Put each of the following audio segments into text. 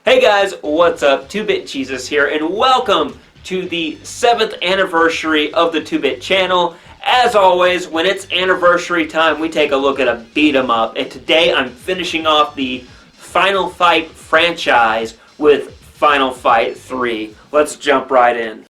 Hey guys, what's up? 2-Bit Jesus here, and welcome to the 7th anniversary of the 2-Bit channel. As always, when it's anniversary time, we take a look at a beat 'em up, and today I'm finishing off the Final Fight franchise with Final Fight 3. Let's jump right in.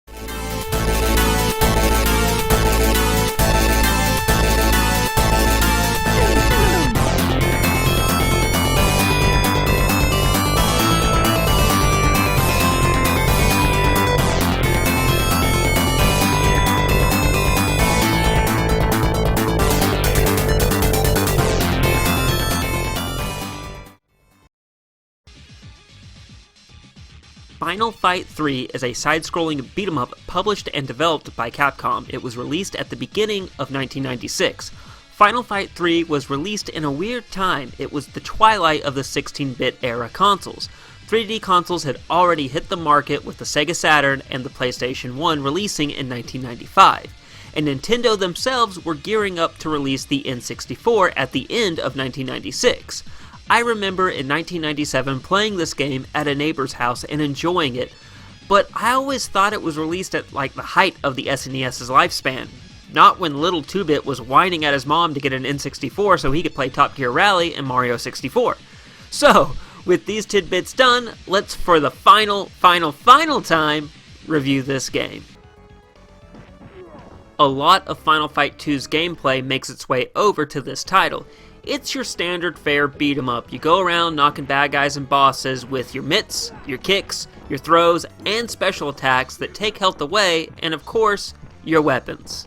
Final Fight 3 is a side-scrolling beat-em-up published and developed by Capcom. It was released at the beginning of 1996. Final Fight 3 was released in a weird time. It was the twilight of the 16-bit era consoles. 3D consoles had already hit the market with the Sega Saturn and the PlayStation 1 releasing in 1995. And Nintendo themselves were gearing up to release the N64 at the end of 1996. I remember in 1997 playing this game at a neighbor's house and enjoying it, but I always thought it was released at the height of the SNES's lifespan, not when little 2-Bit was whining at his mom to get an N64 so he could play Top Gear Rally and Mario 64. So, with these tidbits done, let's for the final time review this game. A lot of Final Fight 2's gameplay makes its way over to this title. It's your standard fare beat 'em up. You go around knocking bad guys and bosses with your mitts, your kicks, your throws, and special attacks that take health away, and of course, your weapons.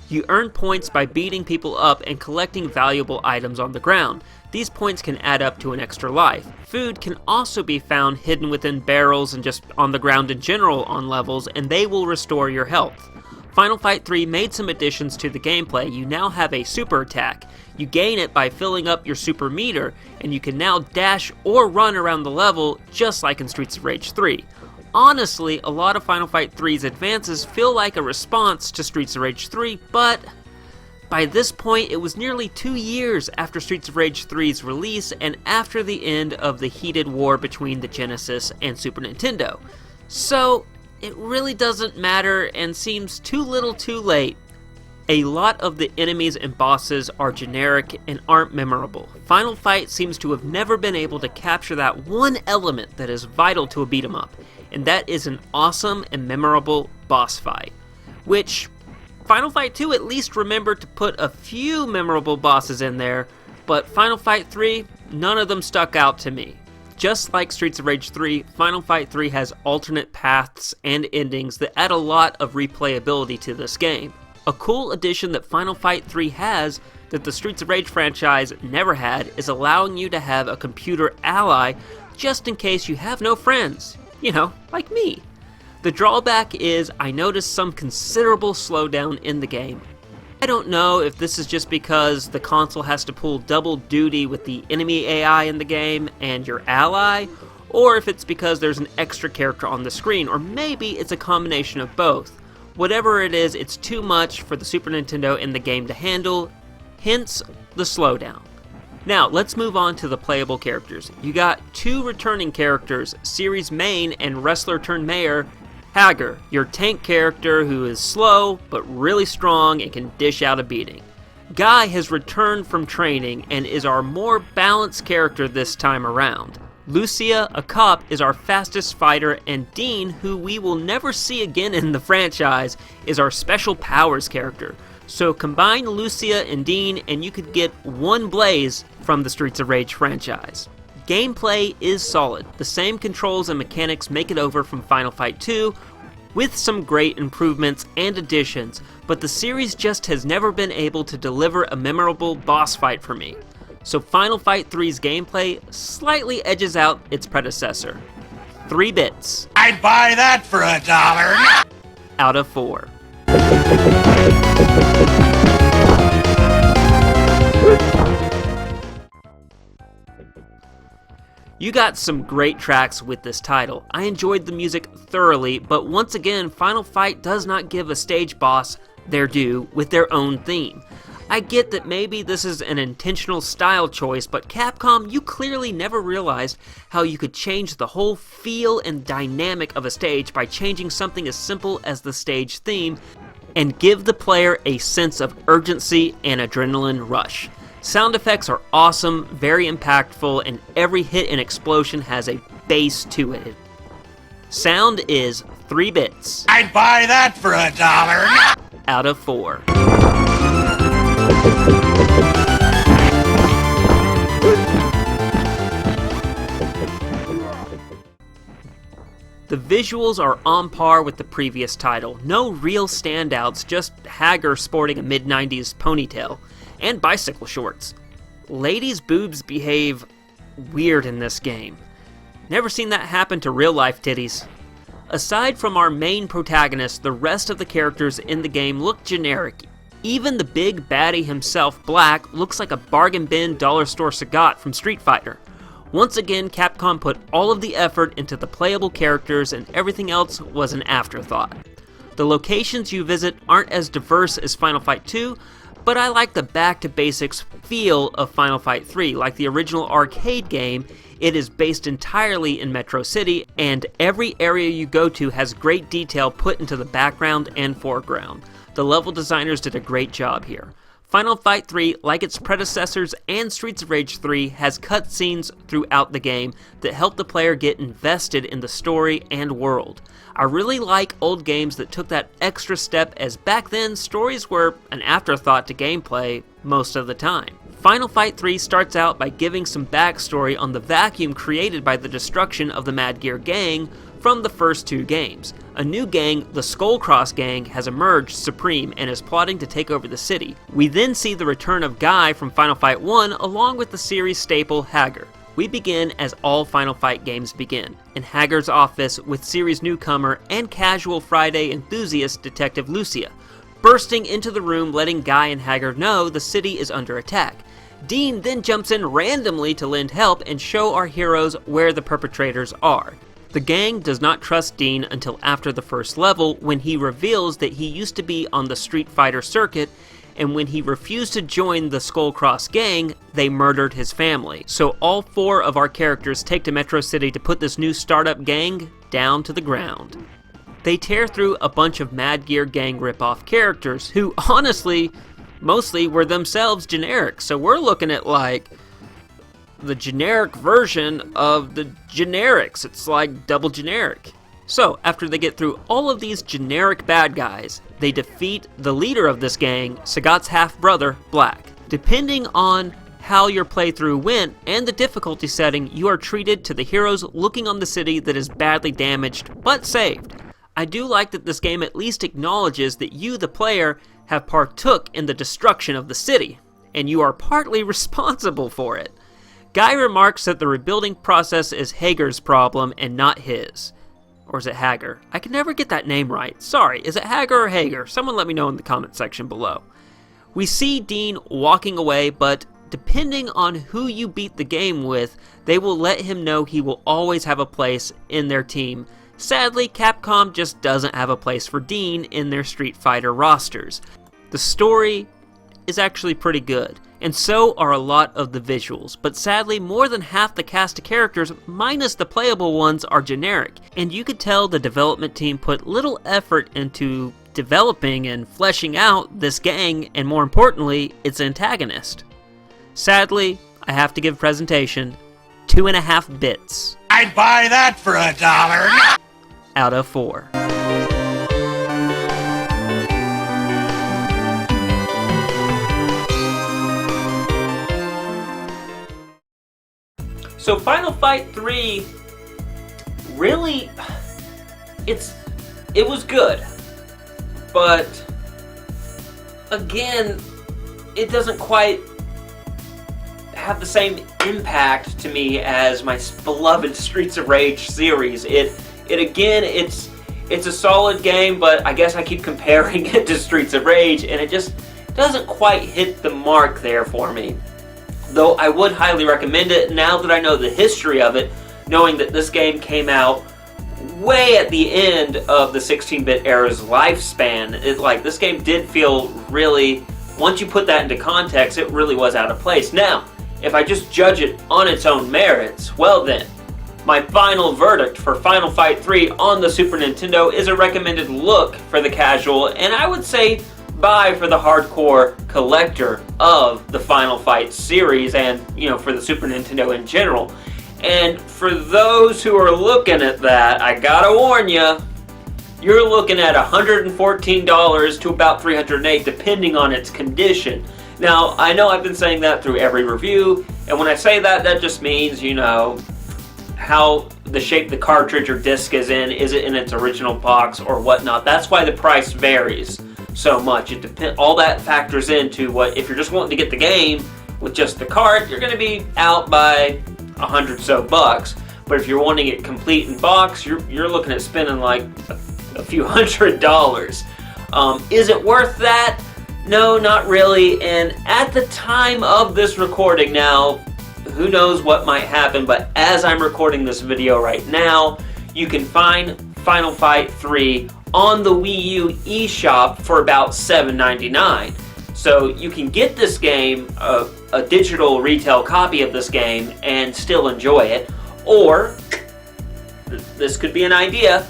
You earn points by beating people up and collecting valuable items on the ground. These points can add up to an extra life. Food can also be found hidden within barrels and just on the ground in general on levels, and they will restore your health. Final Fight 3 made some additions to the gameplay. You now have a super attack. You gain it by filling up your super meter, and you can now dash or run around the level just like in Streets of Rage 3. Honestly, a lot of Final Fight 3's advances feel like a response to Streets of Rage 3, but by this point it was nearly 2 years after Streets of Rage 3's release and after the end of the heated war between the Genesis and Super Nintendo. So, it really doesn't matter and seems too little too late. A lot of the enemies and bosses are generic and aren't memorable. Final Fight seems to have never been able to capture that one element that is vital to a beat 'em up, and that is an awesome and memorable boss fight. Which, Final Fight 2 at least remembered to put a few memorable bosses in there, but Final Fight 3, none of them stuck out to me. Just like Streets of Rage 3, Final Fight 3 has alternate paths and endings that add a lot of replayability to this game. A cool addition that Final Fight 3 has that the Streets of Rage franchise never had is allowing you to have a computer ally just in case you have no friends. You know, like me. The drawback is I noticed some considerable slowdown in the game. I don't know if this is just because the console has to pull double duty with the enemy AI in the game and your ally, or if it's because there's an extra character on the screen, or maybe it's a combination of both. Whatever it is, it's too much for the Super Nintendo and the game to handle, hence the slowdown. Now, let's move on to the playable characters. You got 2 returning characters, series main and wrestler turned mayor, Hager, your tank character who is slow but really strong and can dish out a beating. Guy has returned from training and is our more balanced character this time around. Lucia, a cop, is our fastest fighter, and Dean, who we will never see again in the franchise, is our special powers character. So combine Lucia and Dean and you could get one Blaze from the Streets of Rage franchise. Gameplay is solid. The same controls and mechanics make it over from Final Fight 2, with some great improvements and additions, but the series just has never been able to deliver a memorable boss fight for me. So Final Fight 3's gameplay slightly edges out its predecessor. 3 bits. I'd buy that for $1. Out of 4. You got some great tracks with this title. I enjoyed the music thoroughly, but once again, Final Fight does not give a stage boss their due with their own theme. I get that maybe this is an intentional style choice, but Capcom, you clearly never realized how you could change the whole feel and dynamic of a stage by changing something as simple as the stage theme and give the player a sense of urgency and adrenaline rush. Sound effects are awesome, very impactful, and every hit and explosion has a bass to it. Sound is 3 bits. I'd buy that for $1. Out of 4. The visuals are on par with the previous title. No real standouts, just Hager sporting a mid-90s ponytail and bicycle shorts. Ladies' boobs behave weird in this game. Never seen that happen to real-life titties. Aside from our main protagonist, the rest of the characters in the game look generic. Even the big baddie himself, Black, looks like a bargain bin dollar store Sagat from Street Fighter. Once again, Capcom put all of the effort into the playable characters and everything else was an afterthought. The locations you visit aren't as diverse as Final Fight 2, but I like the back-to-basics feel of Final Fight 3. Like the original arcade game, it is based entirely in Metro City, and every area you go to has great detail put into the background and foreground. The level designers did a great job here. Final Fight 3, like its predecessors and Streets of Rage 3, has cutscenes throughout the game that help the player get invested in the story and world. I really like old games that took that extra step, as back then stories were an afterthought to gameplay most of the time. Final Fight 3 starts out by giving some backstory on the vacuum created by the destruction of the Mad Gear Gang from the first 2 games. A new gang, the Skullcross Gang, has emerged supreme and is plotting to take over the city. We then see the return of Guy from Final Fight 1 along with the series staple Hager. We begin as all Final Fight games begin, in Hager's office with series newcomer and casual Friday enthusiast Detective Lucia, bursting into the room letting Guy and Hager know the city is under attack. Dean then jumps in randomly to lend help and show our heroes where the perpetrators are. The gang does not trust Dean until after the first level, when he reveals that he used to be on the Street Fighter circuit, and when he refused to join the Skullcross Gang, they murdered his family. So all 4 of our characters take to Metro City to put this new startup gang down to the ground. They tear through a bunch of Mad Gear Gang ripoff characters, who honestly, mostly were themselves generic, so we're looking at like the generic version of the generics. It's like double generic. So, after they get through all of these generic bad guys, they defeat the leader of this gang, Sagat's half-brother, Black. Depending on how your playthrough went and the difficulty setting, you are treated to the heroes looking on the city that is badly damaged, but saved. I do like that this game at least acknowledges that you, the player, have partook in the destruction of the city, and you are partly responsible for it. Guy remarks that the rebuilding process is Hager's problem and not his. Or is it Hager? I can never get that name right. Sorry, is it Hager or Hager? Someone let me know in the comment section below. We see Dean walking away, but depending on who you beat the game with, they will let him know he will always have a place in their team. Sadly, Capcom just doesn't have a place for Dean in their Street Fighter rosters. The story is actually pretty good, and so are a lot of the visuals, but sadly more than half the cast of characters, minus the playable ones, are generic, and you could tell the development team put little effort into developing and fleshing out this gang, and more importantly, its antagonist. Sadly, I have to give presentation 2.5 bits. I'd buy that for $1. Out of 4. So Final Fight 3, really, it was good, but again, it doesn't quite have the same impact to me as my beloved Streets of Rage series. It's a solid game, but I guess I keep comparing it to Streets of Rage, and it just doesn't quite hit the mark there for me. Though I would highly recommend it now that I know the history of it, knowing that this game came out way at the end of the 16-bit era's lifespan. This game did feel really once you put that into context, it really was out of place. Now, if I just judge it on its own merits, well then, my final verdict for Final Fight 3 on the Super Nintendo is a recommended look for the casual, and I would say buy for the hardcore collector of the Final Fight series and, for the Super Nintendo in general. And for those who are looking at that, I gotta warn you, you're looking at $114 to about $308 depending on its condition. Now, I know I've been saying that through every review, and when I say that, that just means, how the shape the cartridge or disc is it in its original box or whatnot. That's why the price varies so much. All that factors into what, if you're just wanting to get the game with just the cart, you're going to be out by $100 so bucks. But if you're wanting it complete in box, you're looking at spending like a few $100s. Is it worth that? No, not really. And at the time of this recording now, who knows what might happen, but as I'm recording this video right now, you can find Final Fight 3 on the Wii U eShop for about $7.99. So you can get this game, a digital retail copy of this game, and still enjoy it. Or, this could be an idea,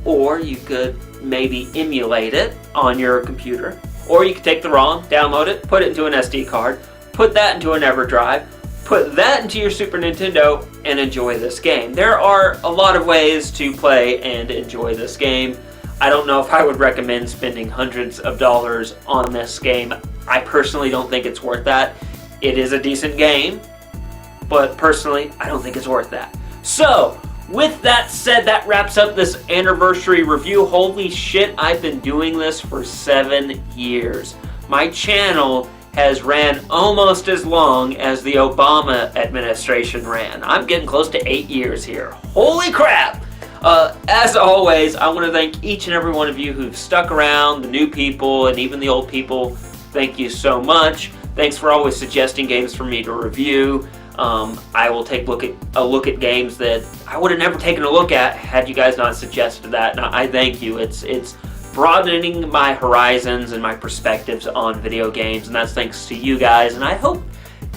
or you could maybe emulate it on your computer. Or you could take the ROM, download it, put it into an SD card, put that into an EverDrive, put that into your Super Nintendo, and enjoy this game. There are a lot of ways to play and enjoy this game. I don't know if I would recommend spending hundreds of dollars on this game. I personally don't think it's worth that. It is a decent game, but personally, I don't think it's worth that. So, with that said, that wraps up this anniversary review. Holy shit, I've been doing this for 7 years. My channel has ran almost as long as the Obama administration ran. I'm getting close to 8 years here. Holy crap! As always, I want to thank each and every one of you who've stuck around, the new people and even the old people. Thank you so much. Thanks for always suggesting games for me to review. I will take a look at games that I would have never taken a look at had you guys not suggested that. And I thank you. It's broadening my horizons and my perspectives on video games, and that's thanks to you guys. And I hope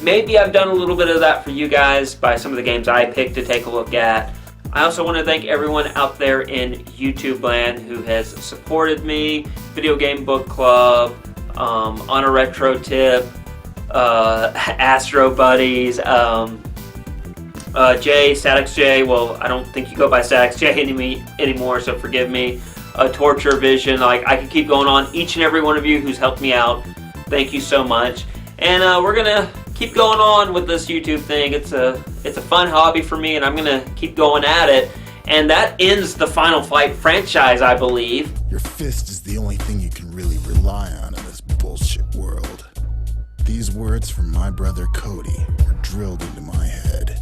maybe I've done a little bit of that for you guys by some of the games I picked to take a look at. I also want to thank everyone out there in YouTube land who has supported me, Video Game Book Club, On a Retro Tip, Astro Buddies, Jay, Statix J, well, I don't think you go by Statix J anymore, so forgive me. Torture Vision, I could keep going on. Each and every one of you who's helped me out, thank you so much. And we're gonna keep going on with this YouTube thing. It's a fun hobby for me, and I'm gonna keep going at it. And that ends the Final Fight franchise, I believe. Your fist is the only thing you can really rely on in this bullshit world. These words from my brother Cody were drilled into my head.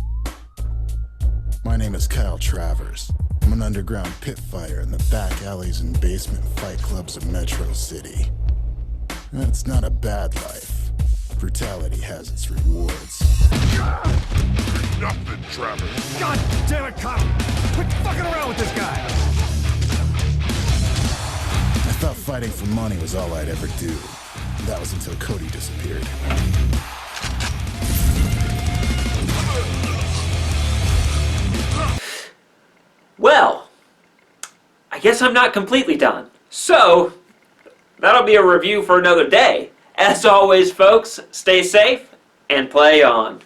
My name is Kyle Travers. I'm an underground pit fighter in the back alleys and basement fight clubs of Metro City. That's not a bad life. Brutality has its rewards. Nothing, Travers. God damn it, Kyle! Quit fucking around with this guy! I thought fighting for money was all I'd ever do. That was until Cody disappeared. Well, I guess I'm not completely done. So, that'll be a review for another day. As always, folks, stay safe and play on.